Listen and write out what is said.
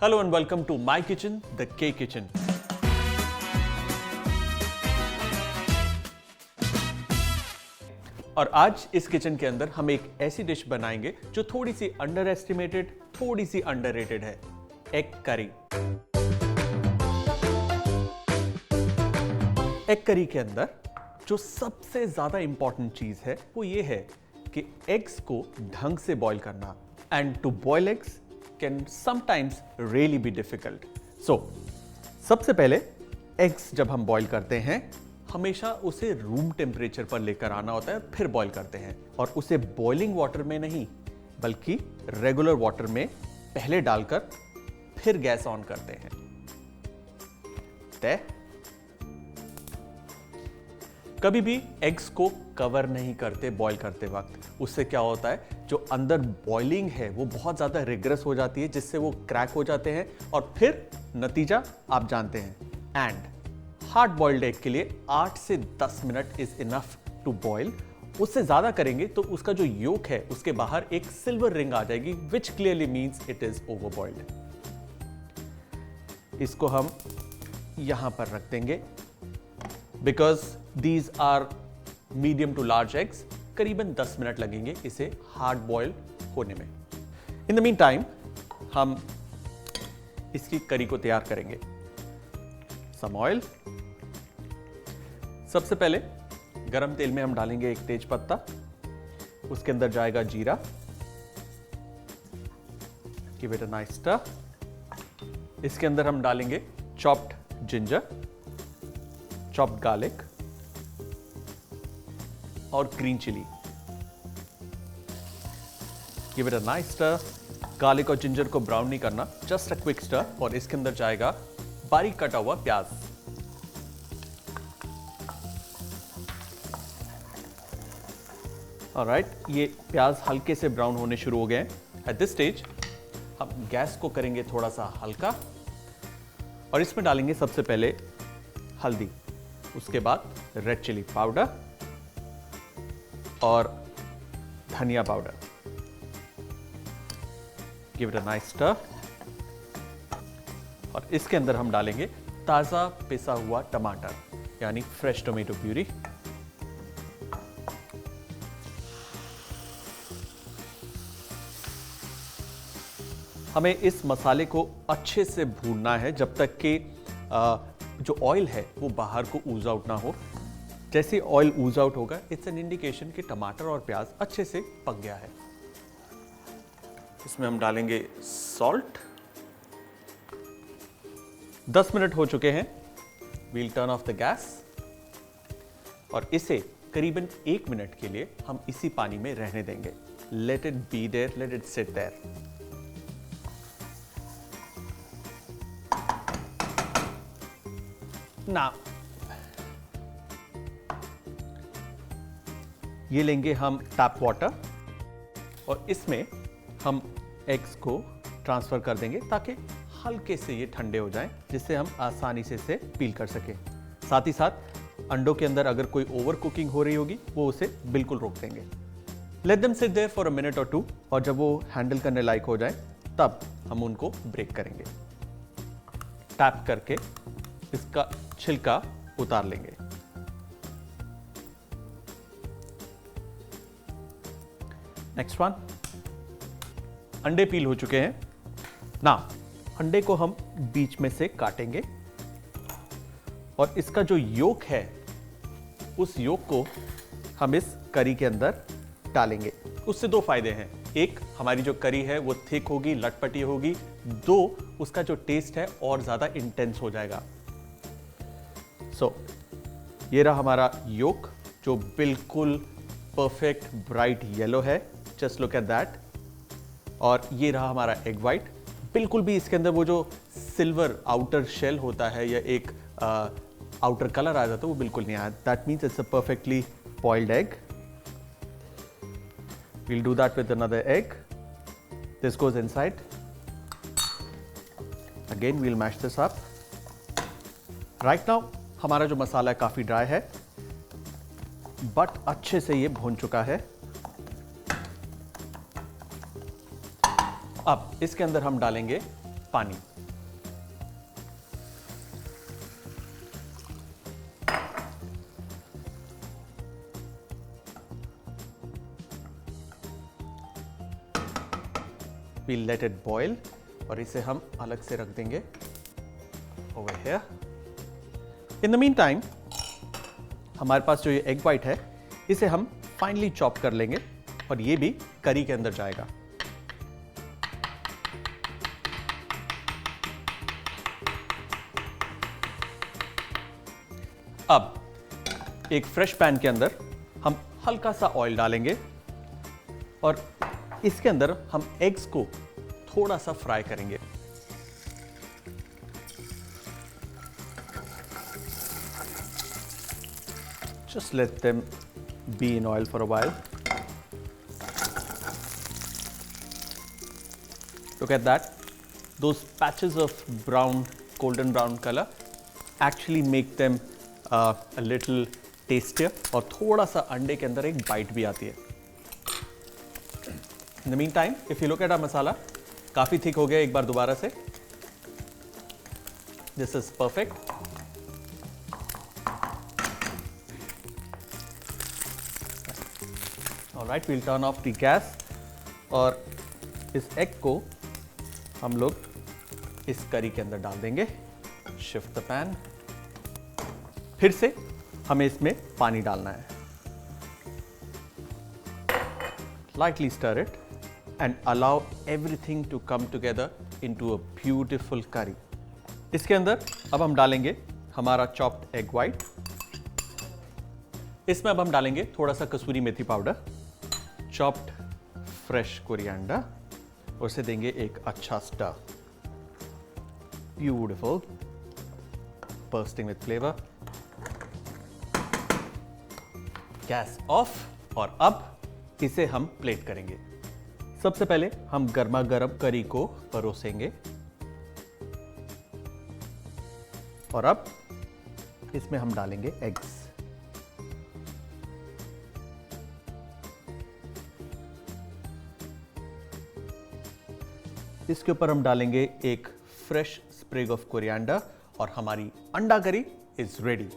Hello and welcome to my kitchen, the K Kitchen. और आज इस किचन के अंदर हम एक ऐसी डिश बनाएंगे जो थोड़ी सी अंडर एस्टिमेटेड, थोड़ी सी अंडररेटेड है, एग करी। एग करी के अंदर जो सबसे ज्यादा इंपॉर्टेंट चीज है वो ये है कि एग्स को ढंग से बॉईल करना। And to boil eggs can sometimes really be difficult. So सबसे पहले एग्स जब हम बॉईल करते हैं हमेशा उसे रूम टेम्परेचर पर लेकर आना होता है, फिर बॉईल करते हैं। और उसे बॉइलिंग वाटर में नहीं बल्कि रेगुलर वाटर में पहले डालकर फिर गैस ऑन करते हैं। तय। कभी भी एग्स को कवर नहीं करते बॉईल करते वक्त। उससे क्या होता है, जो अंदर बॉइलिंग है वो बहुत ज्यादा रिग्रेस हो जाती है, जिससे वो क्रैक हो जाते हैं और फिर नतीजा आप जानते हैं। एंड हार्ड बॉइल्ड एग के लिए 8 से 10 minute is enough to boil. उससे ज्यादा करेंगे तो उसका जो योक है उसके बाहर एक सिल्वर रिंग आ जाएगी, which clearly means it is over boiled. इसको हम यहां पर रख देंगे because these are medium to large eggs. करीबन 10 मिनट लगेंगे इसे हार्ड बॉइल होने में। इन द मीन टाइम हम इसकी करी को तैयार करेंगे। Some oil. सबसे पहले गरम तेल में हम डालेंगे एक तेज पत्ता, उसके अंदर जाएगा जीरा। Give it a nice stir. इसके अंदर हम डालेंगे चॉप्ड जिंजर, चॉप्ड गार्लिक और green chilli. Give it a nice stir. Garlic और जिंजर को ब्राउन नहीं करना, जस्ट अ क्विक स्टर। और इसके अंदर जाएगा बारीक कटा हुआ प्याज। ऑलराइट, ये प्याज हल्के से ब्राउन होने शुरू हो गए हैं। एट दिस स्टेज हम गैस को करेंगे थोड़ा सा हल्का और इसमें डालेंगे सबसे पहले हल्दी, उसके बाद रेड चिली पाउडर और धनिया powder. Give it a nice stir. और इसके अंदर हम डालेंगे ताजा पिसा हुआ टमाटर, यानी फ्रेश टोमेटो प्यूरी। हमें इस मसाले को अच्छे से भूनना है जब तक कि जो ऑयल है वो बाहर को ऊज आउट ना हो। जैसे ऑयल ऊज आउट होगा, इट्स एन इंडिकेशन कि टमाटर और प्याज अच्छे से पक गया है। इसमें हम डालेंगे सॉल्ट। 10 मिनट हो चुके हैं। We'll turn off the gas और इसे करीबन 1 मिनट के लिए हम इसी पानी में रहने देंगे। Let it be there, let it sit there. ना ये लेंगे हम टैप वाटर और इसमें हम एग्स को ट्रांसफर कर देंगे ताकि हल्के से ये ठंडे हो जाएं, जिससे हम आसानी से इसे पील कर सकें। साथ ही साथ अंडों के अंदर अगर कोई ओवर कुकिंग हो रही होगी वो उसे बिल्कुल रोक देंगे। Let them sit there for a minute और 2 और जब वो हैंडल करने लायक हो जाए तब हम उनको ब्रेक करेंगे। टैप करके इसका छिलका उतार लेंगे। Next one. अंडे पील हो चुके हैं ना। अंडे को हम बीच में से काटेंगे और इसका जो योक है उस योक को हम इस करी के अंदर डालेंगे। उससे 2 फायदे हैं। एक, हमारी जो करी है वो थिक होगी, लटपटी होगी। 2, उसका जो टेस्ट है और ज्यादा इंटेंस हो जाएगा। सो ये रहा हमारा योक जो बिल्कुल परफेक्ट ब्राइट येलो है। Just look at that. और ये रहा हमारा एग वाइट। बिल्कुल भी इसके अंदर वो जो सिल्वर आउटर शेल होता है या एक आउटर कलर आ जाता है वो बिल्कुल नहीं आया। That means it's a perfectly boiled egg. We'll do that with another egg. This goes inside. Again we'll mash this up. Right now हमारा जो मसाला है काफी ड्राई है बट अच्छे से ये भून चुका है। अब इसके अंदर हम डालेंगे पानी। We'll let it boil और इसे हम अलग से रख देंगे over here. In the meantime, हमारे पास जो ये एग वाइट है इसे हम फाइनली चॉप कर लेंगे और ये भी करी के अंदर जाएगा। अब एक फ्रेश पैन के अंदर हम हल्का सा ऑयल डालेंगे और इसके अंदर हम एग्स को थोड़ा सा फ्राई करेंगे। Just let them be in oil for a while. Look at that. Those patches of brown, golden brown color actually make them a little tastier और थोड़ा सा अंडे के अंदर एक बाइट भी आती है। In the meantime, if you look at our masala, काफी थिक हो गया एक बार दोबारा से। This is perfect. All right, we'll turn off the gas और इस एग को हम लोग इस करी के अंदर डाल देंगे। Shift the pan. फिर से हमें इसमें पानी डालना है। Lightly stir it and allow everything to come together into a beautiful curry. इसके अंदर अब हम डालेंगे हमारा chopped egg white. इसमें अब हम डालेंगे थोड़ा सा कसूरी मेथी पाउडर, chopped fresh coriander और इसे देंगे एक अच्छा stir. Beautiful, bursting with flavor. Gas off और अब इसे हम प्लेट करेंगे। सबसे पहले हम गर्मा गर्म करी को परोसेंगे और अब इसमें हम डालेंगे एग्स। इसके ऊपर हम डालेंगे एक फ्रेश स्प्रिग ऑफ कोरिएंडर और हमारी अंडा करी इज रेडी।